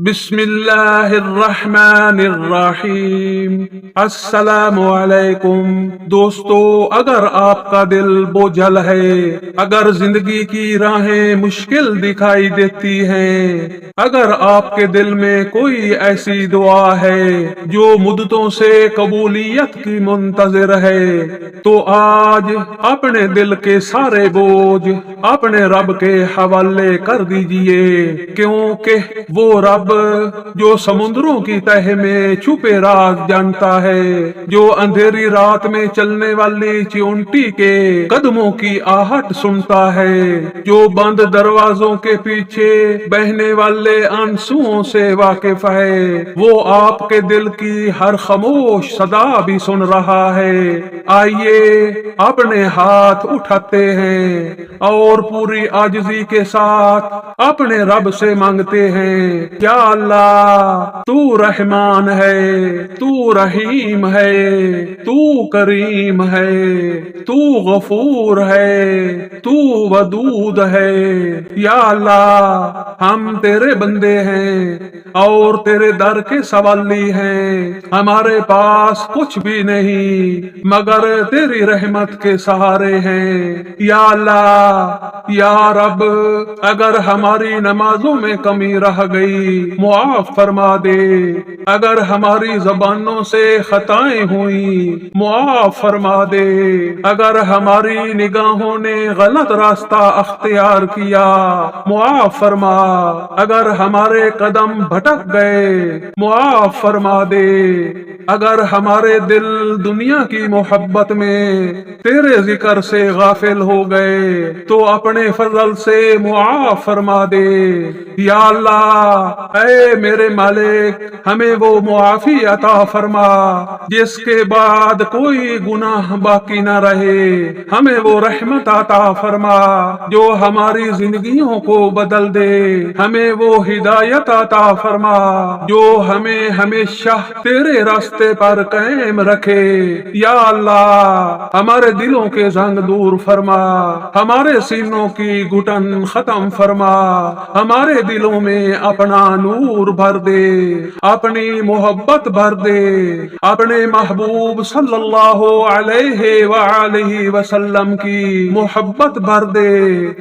بسم اللہ الرحمن الرحیم۔ السلام علیکم دوستو، اگر آپ کا دل بوجھل ہے، اگر زندگی کی راہیں مشکل دکھائی دیتی ہیں، اگر آپ کے دل میں کوئی ایسی دعا ہے جو مدتوں سے قبولیت کی منتظر ہے، تو آج اپنے دل کے سارے بوجھ اپنے رب کے حوالے کر دیجئے، کیونکہ وہ رب جو سمندروں کی تہہ میں چھپے راز جانتا ہے، جو اندھیری رات میں چلنے والی چیونٹی کے قدموں کی آہٹ سنتا ہے، جو بند دروازوں کے پیچھے بہنے والے آنسوؤں سے واقف ہے، وہ آپ کے دل کی ہر خاموش صدا بھی سن رہا ہے۔ آئیے اپنے ہاتھ اٹھاتے ہیں اور پوری عاجزی کے ساتھ اپنے رب سے مانگتے ہیں، یا اللہ تو رحمان ہے، تو رحیم ہے، تو کریم ہے، تو غفور ہے، تو ودود ہے۔ یا اللہ ہم تیرے بندے ہیں اور تیرے در کے سوالی ہیں، ہمارے پاس کچھ بھی نہیں مگر تیری رحمت کے سہارے ہیں۔ یا اللہ، یا رب، اگر ہماری نمازوں میں کمی رہ گئی معاف فرما دے، اگر ہماری زبانوں سے خطائیں ہوئیں معاف فرما دے، اگر ہماری نگاہوں نے غلط راستہ اختیار کیا معاف فرما، اگر ہمارے قدم بھٹک گئے معاف فرما دے، اگر ہمارے دل دنیا کی محبت میں تیرے ذکر سے غافل ہو گئے تو اپنے فضل سے معاف فرما دے۔ یا اللہ، اے میرے مالک، ہمیں وہ معافی عطا فرما جس کے بعد کوئی گناہ باقی نہ رہے، ہمیں وہ رحمت عطا فرما جو ہماری زندگیوں کو بدل دے، ہمیں وہ ہدایت عطا فرما جو ہمیں ہمیشہ تیرے راستے پر قائم رکھے۔ یا اللہ، ہمارے دلوں کے زنگ دور فرما، ہمارے سینوں کی گھٹن ختم فرما، ہمارے دلوں میں اپنا نور بھر دے، اپنی محبت بھر دے، اپنے محبوب صلی اللہ علیہ وآلہ وسلم کی محبت بھر دے۔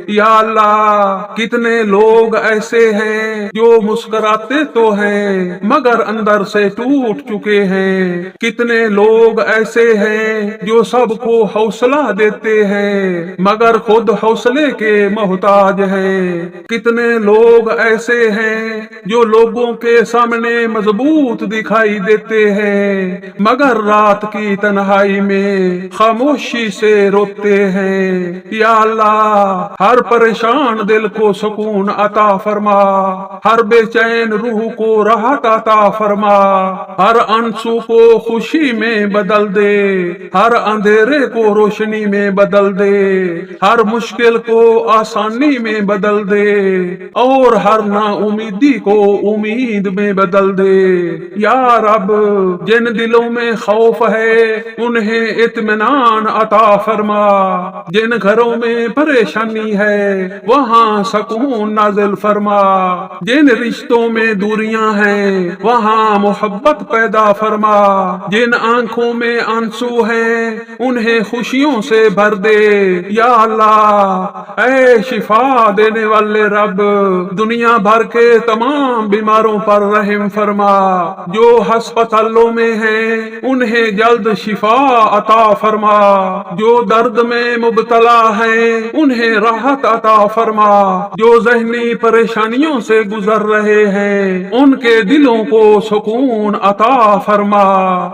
یا اللہ، کتنے لوگ ایسے ہیں جو مسکراتے تو ہیں مگر اندر سے ٹوٹ چکے ہیں، کتنے لوگ ایسے ہیں جو سب کو حوصلہ دیتے ہیں مگر خود حوصلے کے محتاج ہیں، کتنے لوگ ایسے ہیں جو لوگوں کے سامنے مضبوط دکھائی دیتے ہیں مگر رات کی تنہائی میں خاموشی سے روتے ہیں۔ یا اللہ، ہر پریشان دل کو سکون عطا فرما، ہر بے چین روح کو راحت عطا فرما، ہر آنسو کو خوشی میں بدل دے، ہر اندھیرے کو روشنی میں بدل دے، ہر مشکل کو آسانی میں بدل دے اور ہر نا امیدی کو امید میں بدل دے۔ یا رب، جن دلوں میں خوف ہے انہیں اطمینان عطا فرما، جن گھروں میں پریشانی ہے وہاں سکون نازل فرما، جن رشتوں میں دوریاں ہیں وہاں محبت پیدا فرما، جن آنکھوں میں آنسو ہیں انہیں خوشیوں سے بھر دے۔ یا اللہ، اے شفا دینے والے رب، دنیا بھر کے تمام بیماروں پر رحم فرما، جو ہسپتالوں میں ہیں انہیں جلد شفا عطا فرما، جو درد میں مبتلا ہیں انہیں راحت عطا فرما، جو ذہنی پریشانیوں سے گزر رہے ہیں ان کے دلوں کو سکون عطا فرما،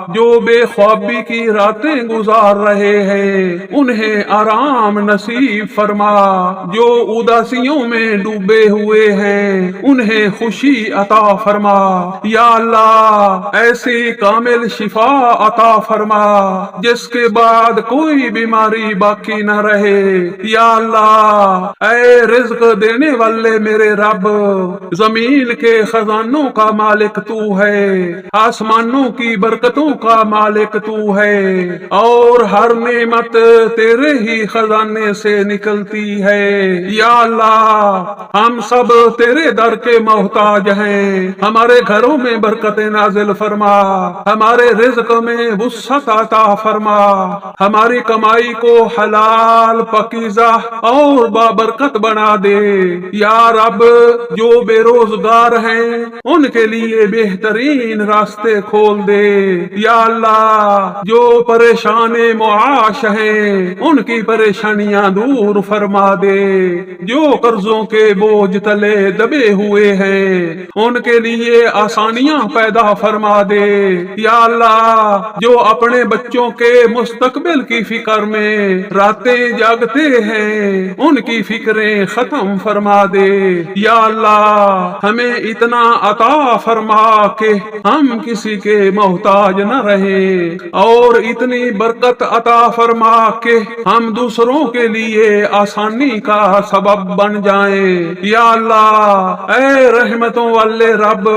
جو بے خوابی کی راتیں گزار رہے ہیں انہیں آرام نصیب فرما، جو اداسیوں میں ڈوبے ہوئے ہیں انہیں خوشی عطا فرما۔ یا اللہ، ایسی کامل شفا عطا فرما جس کے بعد کوئی بیماری باقی نہ رہے۔ یا اللہ، اے رزق دینے والے میرے رب، زمین کے خزانوں کا مالک تو ہے، آسمانوں کی برکتوں کا مالک تو ہے اور ہر نعمت تیرے ہی خزانے سے نکلتی ہے۔ یا اللہ، ہم سب تیرے در کے محتاج محتاج ہیں، ہمارے گھروں میں برکت نازل فرما، ہمارے رزق میں وسعت عطا فرما، ہماری کمائی کو حلال پاکیزہ اور بابرکت بنا دے۔ یا رب، جو بے روزگار ہیں ان کے لیے بہترین راستے کھول دے۔ یا اللہ، جو پریشان معاش ہیں ان کی پریشانیاں دور فرما دے، جو قرضوں کے بوجھ تلے دبے ہوئے ہیں ان کے لیے آسانیاں پیدا فرما دے۔ یا اللہ، جو اپنے بچوں کے مستقبل کی فکر میں راتیں جاگتے ہیں ان کی فکریں ختم فرما دے۔ یا اللہ، ہمیں اتنا عطا فرما کہ ہم کسی کے محتاج نہ رہیں، اور اتنی برکت عطا فرما کہ ہم دوسروں کے لیے آسانی کا سبب بن جائیں۔ یا اللہ، اے رحمتوں والے رب،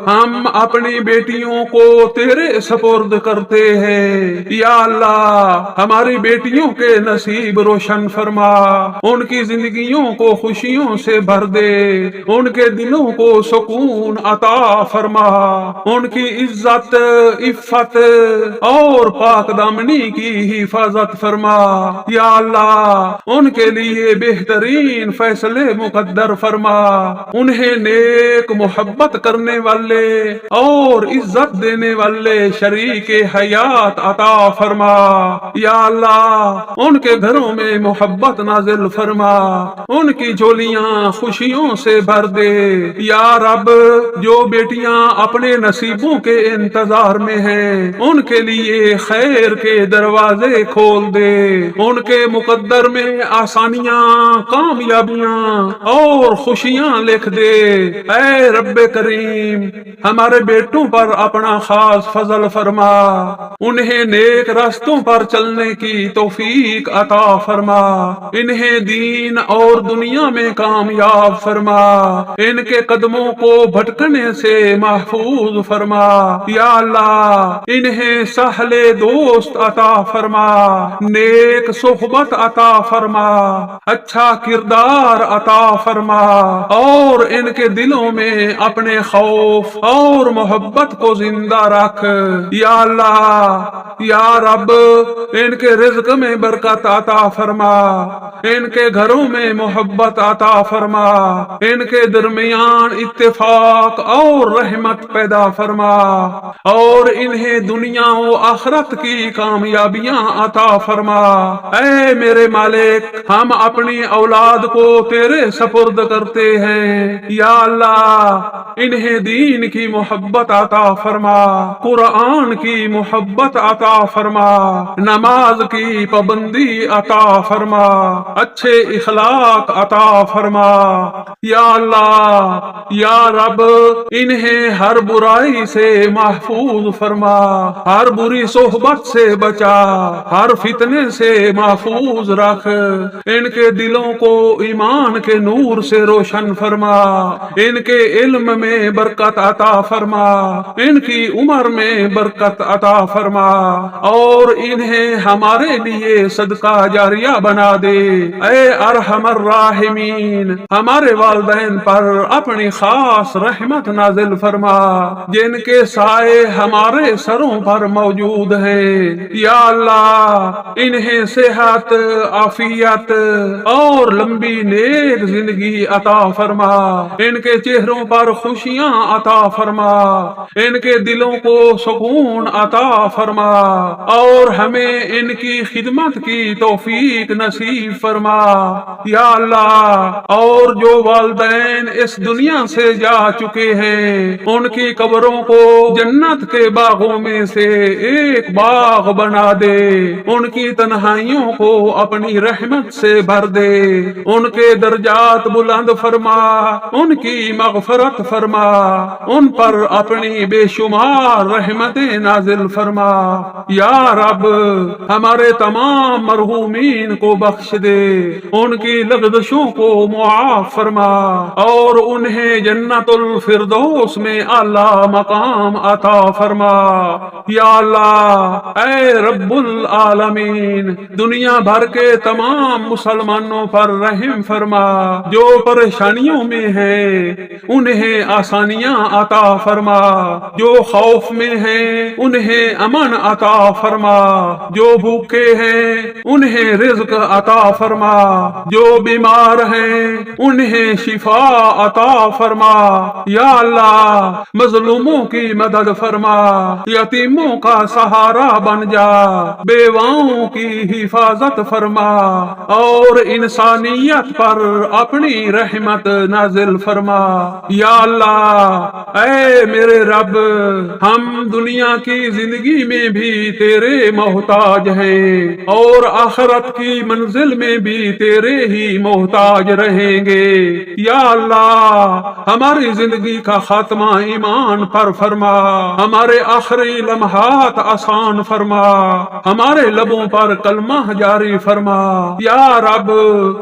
ہم اپنی بیٹیوں کو تیرے سپرد کرتے ہیں۔ یا اللہ، ہماری بیٹیوں کے نصیب روشن فرما، ان کی زندگیوں کو خوشیوں سے بھر دے، ان کے دلوں کو سکون عطا فرما، ان کی عزت، عفت اور پاک دامنی کی حفاظت فرما۔ یا اللہ، ان کے لیے بہترین فیصلے مقدر فرما، انہیں نیک محبت کرنے والے اور عزت دینے والے شریک حیات عطا فرما۔ یا اللہ، ان کے گھروں میں محبت نازل فرما، ان کی جھولیاں خوشیوں سے بھر دے۔ یا رب، جو بیٹیاں اپنے نصیبوں کے انتظار میں ہیں ان کے لیے خیر کے دروازے کھول دے، ان کے مقدر میں آسانیاں، کامیابیاں اور خوشیاں لکھ دے۔ اے رب کریم، ہمارے بیٹوں پر اپنا خاص فضل فرما، انہیں نیک راستوں پر چلنے کی توفیق عطا فرما، انہیں دین اور دنیا میں کامیاب فرما، ان کے قدموں کو بھٹکنے سے محفوظ فرما۔ یا اللہ، انہیں سہل دوست عطا فرما، نیک صحبت عطا فرما، اچھا کردار عطا فرما، اور ان کے دلوں میں اپنے خوف اور محبت کو زندہ رکھ۔ یا اللہ، یا رب، ان کے رزق میں برکت عطا فرما، ان کے گھروں میں محبت عطا فرما، ان کے درمیان اتفاق اور رحمت پیدا فرما، اور انہیں دنیا و آخرت کی کامیابیاں عطا فرما۔ اے میرے مالک، ہم اپنی اولاد کو تیرے سپرد کرتے ہیں۔ یا اللہ، انہیں دین کی محبت عطا فرما، قرآن کی محبت عطا فرما، نماز کی پابندی عطا فرما، اچھے اخلاق عطا فرما۔ یا اللہ، یا رب، انہیں ہر برائی سے محفوظ فرما، ہر بری صحبت سے بچا، ہر فتنے سے محفوظ رکھ، ان کے دلوں کو ایمان کے نور سے روشن فرما، ان کے علم میں برکت عطا فرما، ان کی عمر میں برکت عطا فرما، اور انہیں ہمارے لیے صدقہ جاریہ بنا دے۔ اے ارحم الراحمین، ہمارے والدین پر اپنی خاص رحمت نازل فرما، جن کے سائے ہمارے سروں پر موجود ہیں۔ یا اللہ، انہیں صحت، عافیت اور لمبی نیک زندگی عطا فرما، ان کے چہروں پر خوشیاں عطا فرما، ان کے دلوں کو سکون عطا فرما، اور ہمیں ان کی خدمت کی توفیق نصیب فرما۔ یا اللہ، اور جو والدین اس دنیا سے جا چکے ہیں ان کی قبروں کو جنت کے باغوں میں سے ایک باغ بنا دے، ان کی تنہائیوں کو اپنی رحمت سے بھر دے، ان کے درجات بلند فرما، ان کی مغفرت فرما، ان پر اپنی بے شمار رحمتیں نازل فرما۔ یا رب، ہمارے تمام مرحومین کو بخش دے، ان کی لغزشوں کو معاف فرما، اور انہیں جنت الفردوس میں اعلیٰ مقام عطا فرما۔ یا اللہ، اے رب العالمین، دنیا بھر کے تمام مسلمانوں پر رحم فرما جو پریشانیوں میں ہیں، انہیں آسانیاں عطا فرما، جو خوف میں ہیں انہیں امن عطا فرما، جو بھوکے ہیں انہیں رزق عطا فرما، جو بیمار ہیں انہیں شفا عطا فرما۔ یا اللہ مظلوموں کی مدد فرما، یتیموں کا سہارا بن جا، بیواؤں کی حفاظت فرما، اور انسانیت پر اپنی رحمت نازل فرما۔ یا اللہ اے میرے رب، ہم دنیا کی زندگی میں بھی تیرے محتاج ہیں اور آخرت کی منزل میں بھی تیرے ہی محتاج رہیں گے۔ یا اللہ ہماری زندگی کا خاتمہ ایمان پر فرما، ہمارے آخری لمحات آسان فرما، ہمارے لبوں پر کلمہ جاری فرما۔ یا رب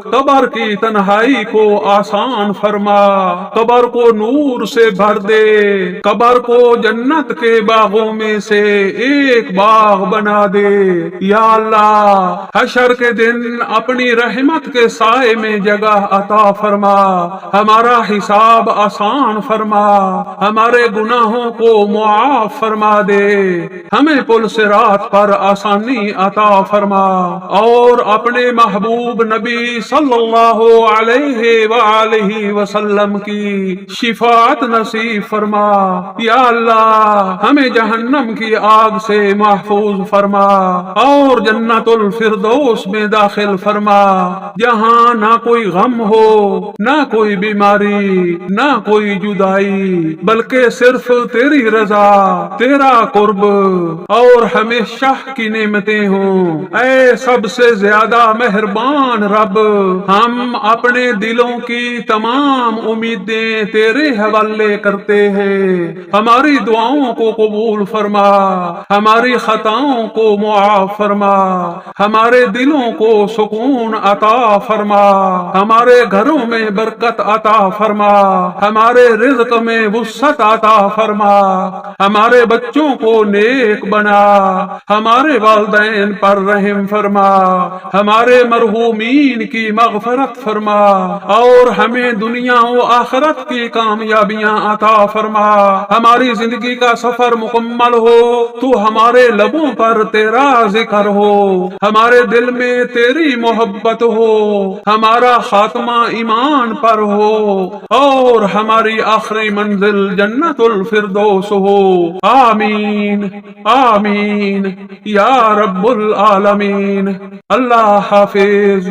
قبر کی تنہائی کو آسان فرما، قبر کو نور سے بھر دے، قبر کو جنت کے باغوں میں سے ایک باغ بنا دے۔ یا اللہ حشر کے دن اپنی رحمت کے سائے میں جگہ عطا فرما، ہمارا حساب آسان فرما، ہمارے گناہوں کو معاف فرما دے، ہمیں پل صراط پر آسانی عطا فرما، اور اپنے محبوب نبی صلی اللہ علیہ وآلہ وسلم کی شفاعت نصیب فرما۔ یا اللہ ہمیں جہنم کی آگ سے محفوظ فرما اور جنت الفردوس میں داخل فرما، جہاں نہ کوئی غم ہو، نہ کوئی بیماری، نہ کوئی جدائی، بلکہ صرف تیری رضا، تیرا قرب اور ہمیشہ کی نعمتیں ہوں۔ اے سب سے زیادہ مہربان رب، ہم اپنے دلوں کی تمام امیدیں تیرے حوالے کرتے ہیں، ہماری دعاؤں کو قبول فرما، ہماری خطاؤں کو معاف فرما، ہمارے دلوں کو سکون عطا فرما، ہمارے گھروں میں برکت عطا فرما، ہمارے رزق میں وسعت عطا فرما، ہمارے بچوں کو نیک بنا، ہمارے والدین پر رحم فرما، ہمارے مرحومین کی مغفرت فرما، اور ہمیں دنیا و آخرت کی کامیابیاں عطا فرما۔ ہماری زندگی کا سفر مکمل ہو تو ہمارے لبوں پر تیرا ذکر ہو، ہمارے دل میں تیری محبت ہو، ہمارا خاتمہ ایمان پر ہو، اور ہماری آخری منزل جنت الفردوس ہو۔ آمین آمین یا رب العالمین۔ اللہ حافظ۔